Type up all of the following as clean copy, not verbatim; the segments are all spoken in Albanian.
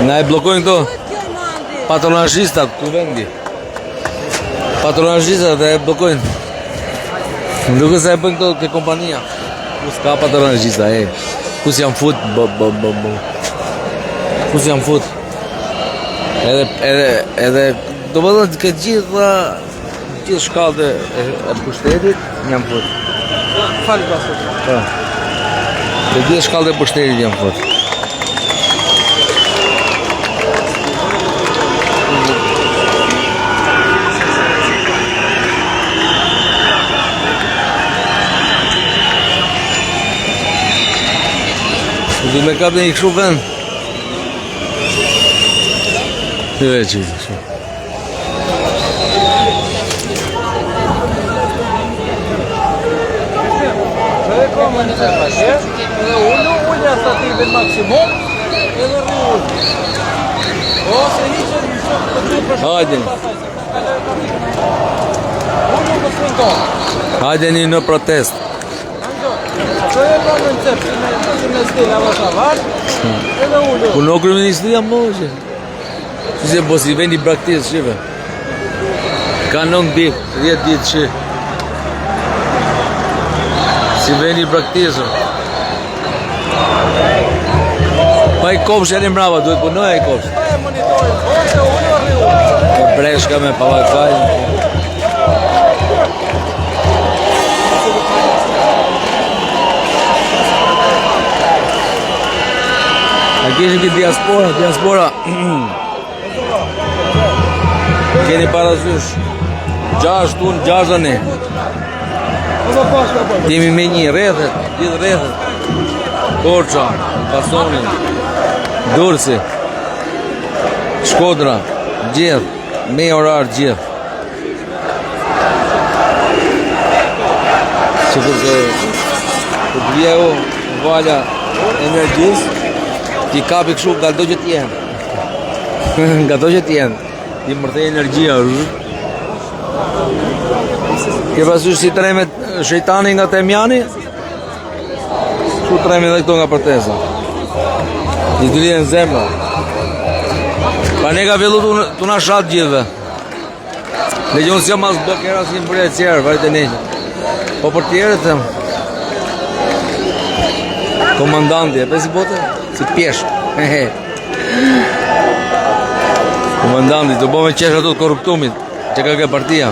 Na e blokojnë këto patronazhistat këtu vendi. Patronazhistat e blokojnë. Më duket se e bën këto ke kompania. Ku s'ka patronazhista, Kus jam fut, Kus jam fut. Edhe do të thotë që gjithë shkallët e pushtetit jam fut. Fal pastaj. Po. Të gjithë shkallët e pushtetit jam fut. Du me kap në i këshu vend. Të veqë. Ullja stativin maksimum edhe rrull. Ose hiqen Hajde. Hajde një në protest. Që e pra në nëcep, që në stil avasavar, edhe ullu. Ku në kryeministria më që. Që se po si vendi braktisë, shive. Ka 9 ditë, 10 ditë që. Si vendi braktisë. Pa i kopsh janë mbrava, duhet punoja i kopsh. Pa e monitorin, ose ullu arri ullu. Me breshka me pavakaj. A keni këtë diaspora. Keni parasysh 6 unë, 6 ane. Kemi me një rrethet, gjithë rrethet. Korça, Pasoni, Durrësi, Shkodra, gjithë, me orar gjithë. Që të vjehu valja energjisë, ti kapi këshu nga do që t'jenë. Nga do që t'jenë. Ti mërthej energjia. Ke pasysh si tremet shejtani nga temjani? Shu tremet dhe këto nga përtesa. I të lijen zemra. Pa ne ka fillu t'una shatë gjithve. Dhe gjonë si mas bëkera si në përre e cjerë, vajtë e neqë. Po për tjerët them. Komandanti, e pe si bote? Si pjesh. Komandanti, të bo me qesh ato të korruptumit që ka ke partia.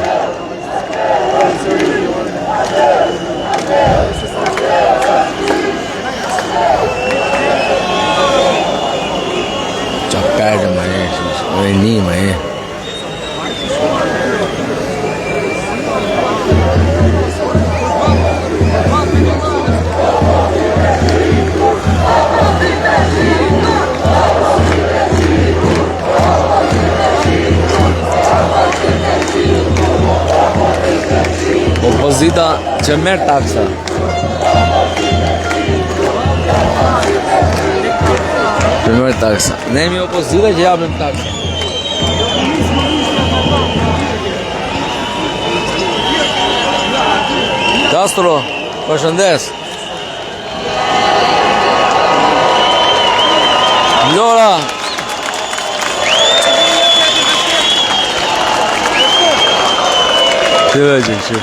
Qa perde ma e, ore një ma e. Opozita që merë taksa. Që merë taksa. Ne jemi opozita që japim taksa. Castro, përshëndes. Vlora. Që veqe, që.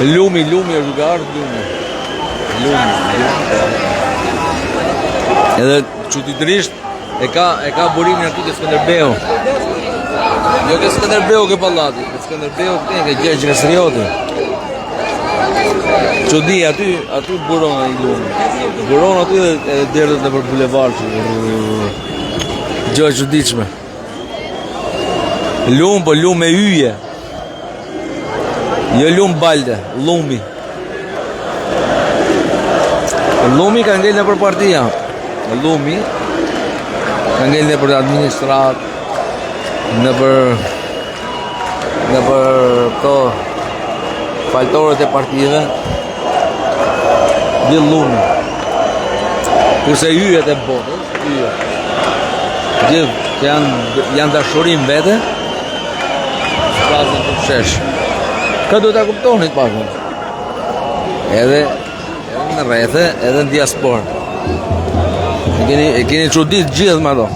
Lumi është garë, lumi. Edhe qutitërisht e ka burimin aty ke Skënderbeu. Jo ke Skënderbeu ke pallati, ke Skënderbeu ke Gjergj Kastrioti. Qudi aty buron ai lumi. Buron aty edhe derdhet nëpër bulevard. Gjë e çuditshme. Lum, po lum me yje. Jo lum balde, lumi. Lumi ka ngel nëpër partia. Lumi ka ngel nëpër administrat, nëpër këto faltorët e partive. Dhe lumi. Kurse yjet e botës, gjithë që janë dashurim vete, flasin të shesh. Ka do ta kuptoni të pakun. Edhe në rrethe, edhe në diasporë. E keni çudit gjithë me ato.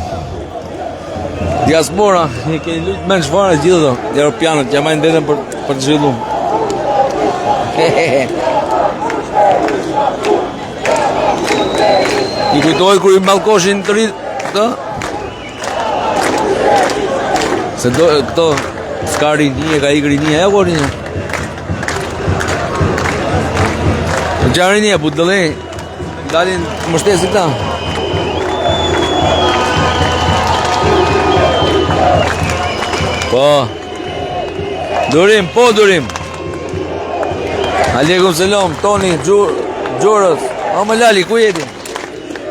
Diaspora, e keni lutë me në shfare gjithë do. Europianët, që majnë vetëm për të zhvillum. I kujtoj kur i mallkoshin të rritë këto? Se do këto s'ka rinie, ka ikë rinie, ja ku rinie. Në qa rinie, pu të dëllej, dalin të mështesi këta. Po, durim, po durim. Aleikum selam, Toni, Gjorës. O më lali, ku jeti?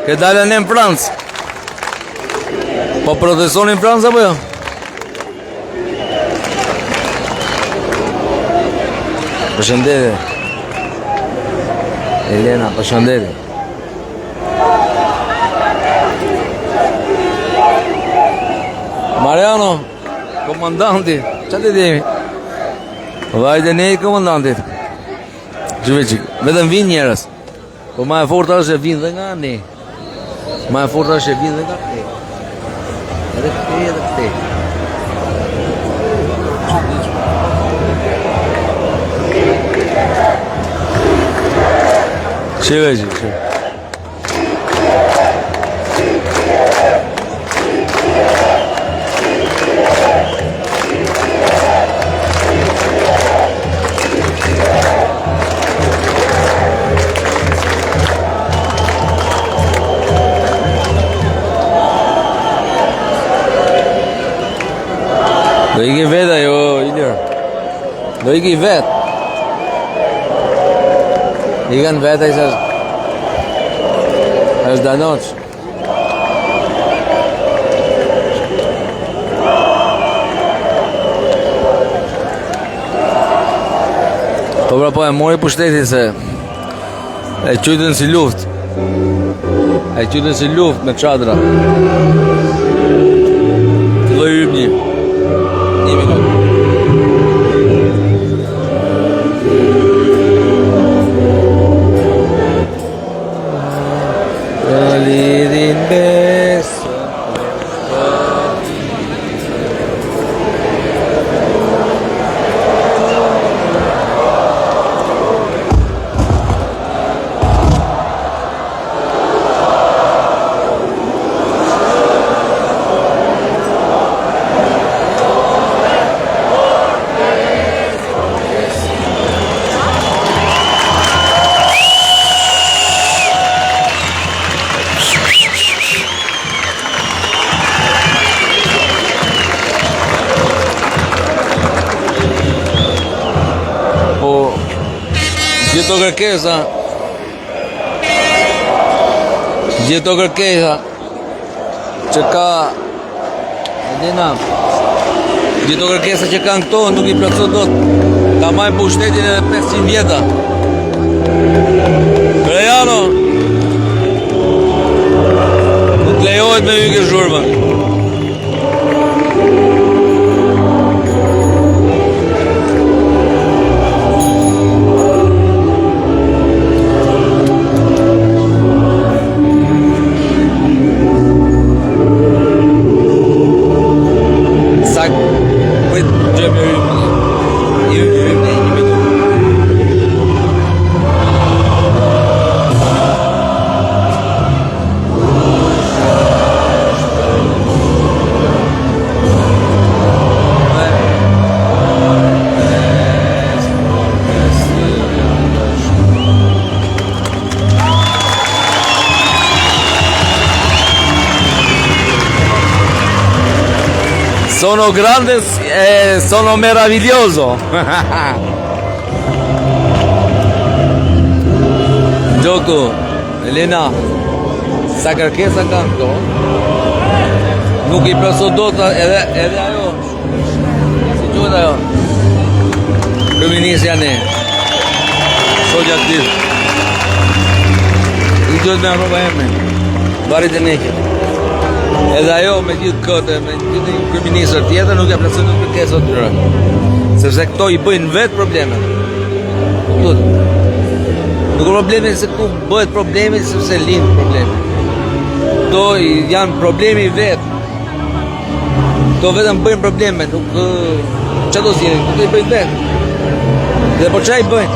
Ke dalën e në Francë. Po protestonin në Francë apo jo? Përshëndetje. Elena, përshëndetje. Mariano, komandanti, që të demi? Vajte ne i komandantit. Gjëveqik, vetëm vinë njerës. Po ma e forta është e vinë dhe nga ne. Ma e forta është e vinë dhe nga ne. Edhe këte, edhe këte. Gjëveqik, gjëveqik. Do iki vet ajo, Ilir. Do iki vet. Ikan vet ai sa. Është danoç. Po pra po e mori pushtetin se e qytën si luft. E qytën si luft me çadra. Filloi hymni. Një minut. Lidhin besë. Gjithë të kërkesa që ka Edina, gjithë të kërkesa që kanë këto nuk i plotëson dot. Ta majnë pushtetin edhe 500 vjeta. Krejano nuk lejohet me hyjë zhurmën. Sono grande e sono meraviglioso. Gioco, Elena, sa kërkesa kanë këto. Nuk i plotëson dot edhe ajo. Si quhet ajo? Kryeministja ne. Sogja ti. I duhet me rroba eme. Varet e nekë. Edhe ajo me gjithë këtë, me gjithë një kryeministër tjetër nuk ja plotëson kërkesat të tyre. Sepse këto i bëjnë vetë probleme. Kuptot? Nuk ka probleme se këtu bëhet problemi sepse lind problemi. Këto janë problemi vetë. Këto vetëm bëjnë probleme, nuk çfarë do zgjidhin, këto i bëjnë vetë. Dhe po çfarë i bëjnë?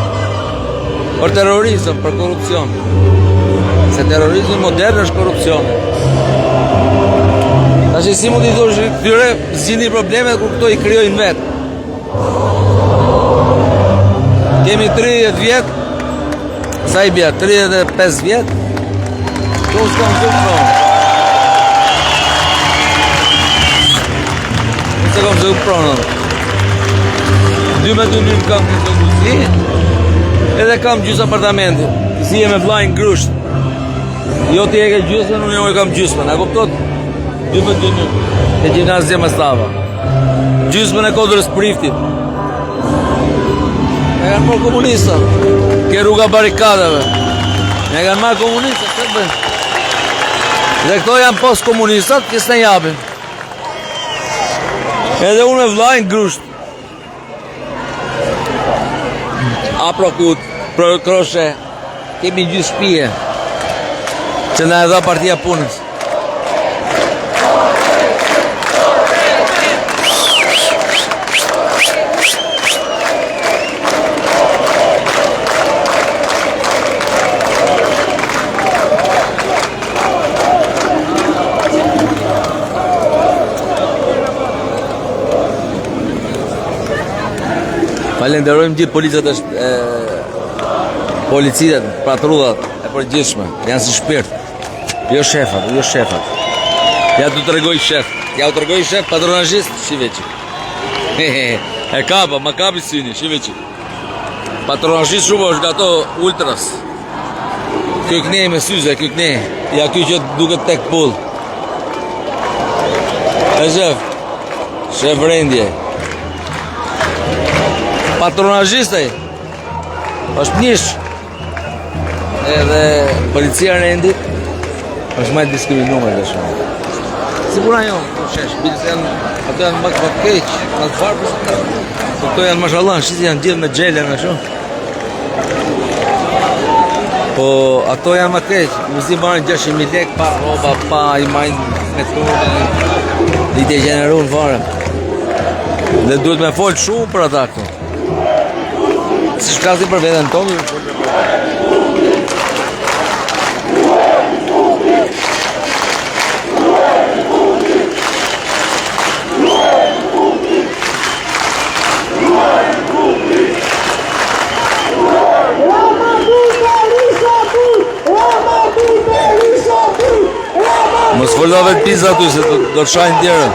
Për terrorizëm, për korrupsion. Se terrorizmi modern është korrupsion. Tash si mund t'i thosh këtyre zgjidhni problemet kur këto i krijojnë vetë. Kemi 30 vjet, sa i bja, 35 vjet, këto s'kam zhuk pronë. Se kam zhuk pronë. 2 me 2 njën kam këtë nduzzi, edhe kam gjysë apartamenti. Si e me vlajnë grusht. Jo ti e ke gjysën, unë e kam gjysën, a kuptot? 2 me 2 njën, e gjimnazia Mastava. Gjysën e Kodrës Priftit. Ne kanë marrë komunistët, ke rruga barikadave. Ne kanë marrë komunistët, që të bëjnë? Dhe këto janë post komunistët, kësë ne japin. Edhe unë e vlajnë grusht. Aprokut, kroshe, kemi gjithë shpije, që na e dha partia punës. Falenderojmë gjithë policitët, patrullat e përgjithshme, janë si shpirt. Jo shefat, jo shefat. Ja du të regoj shef. Ja u të regoj shef patronazhist, shiveqi. E kapa, ma kapi syni, shiveqi. Patronazhist shumë është nga to ultras. Kjo kënej me syze, kjo kënej. Ja kjo që duket tek pull. E shef. Shef rendje. Patronazhistaj është njësh. Edhe policia rendit është më diskriminuar dhe shumë. Si puna jo, po shesh, bilës janë, ato janë më keq, më të farë, këto janë mashallah, shqisi janë gjithë me gjele në shumë. Po ato janë më keq, mësi marrin 600.000 lek pa roba, pa i majnë me të kërë, i degeneru në fare. Dhe duhet me folë shumë për ata këto. Si shkazi për vetën tonë, mos folove të pizza tu se do të shajnë tjerën.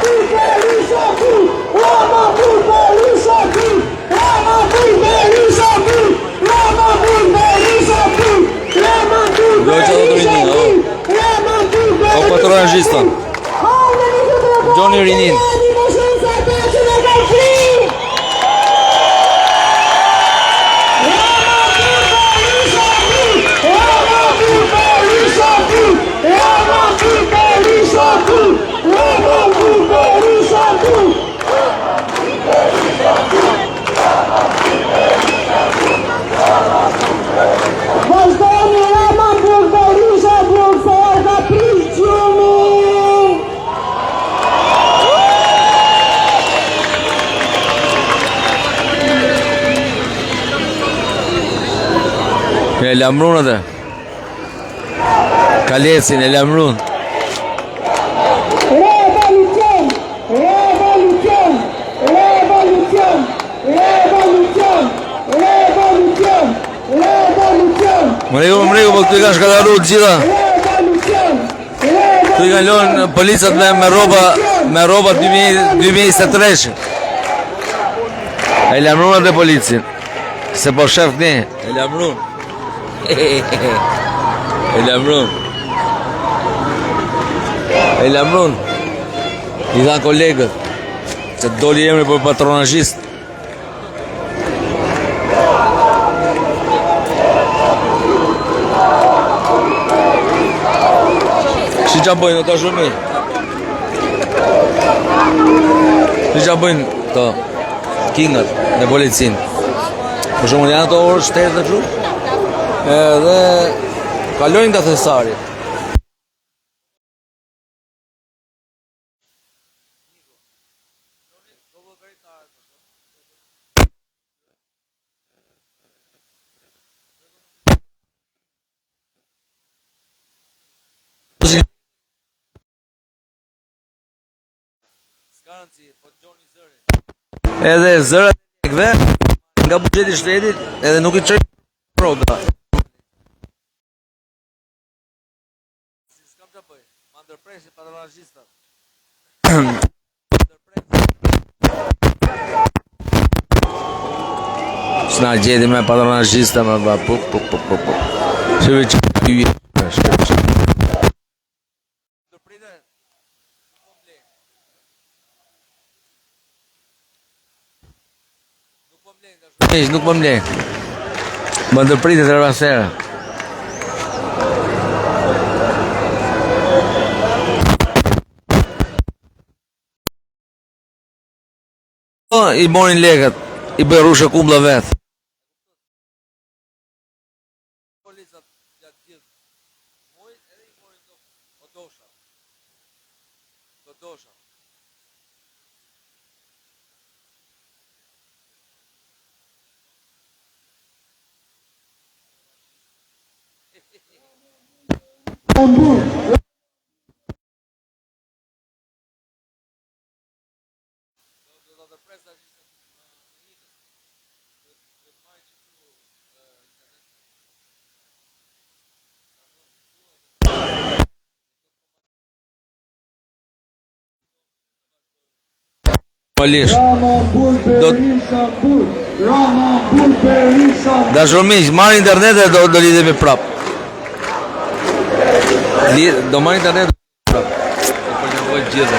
O patronazhista. Gjoni rinin. E lamrun atë. Kalecin e lamrun. Revolucion! Revolucion! Revolucion! Revolucion! Revolucion! Revolucion! Mregu, po këtu i kanë shkataru të gjitha. Revolucion! Këtu i kanë lonë policat me roba 2023. E lamrun atë policin. Se po shef këni, e lamrun. E lamrun. E lamrun. I dha kolegët që të doli emri për patronazhist. Shi qa bojnë ata shumë? Si që bëjnë të kingët në policinë. Për shumë janë ato orë shtetë dhe kështu. Edhe kalojnë nga thesari. Edhe zërat e këve nga buxheti i shtetit edhe nuk I çoj proga. S'kam çfarë bëj. Ma ndërpresin patronazhistat. S'na gjeti me patronazhista më ba po. Shëve që hyje. Nuk më mle. Më ndërpritet e rasera. I morin lekët, I bëj rrushë kumbla vetë. Dashur miq, marr internet e do lidhemi prap. Do marr internet prap. Po nevojë gjithë.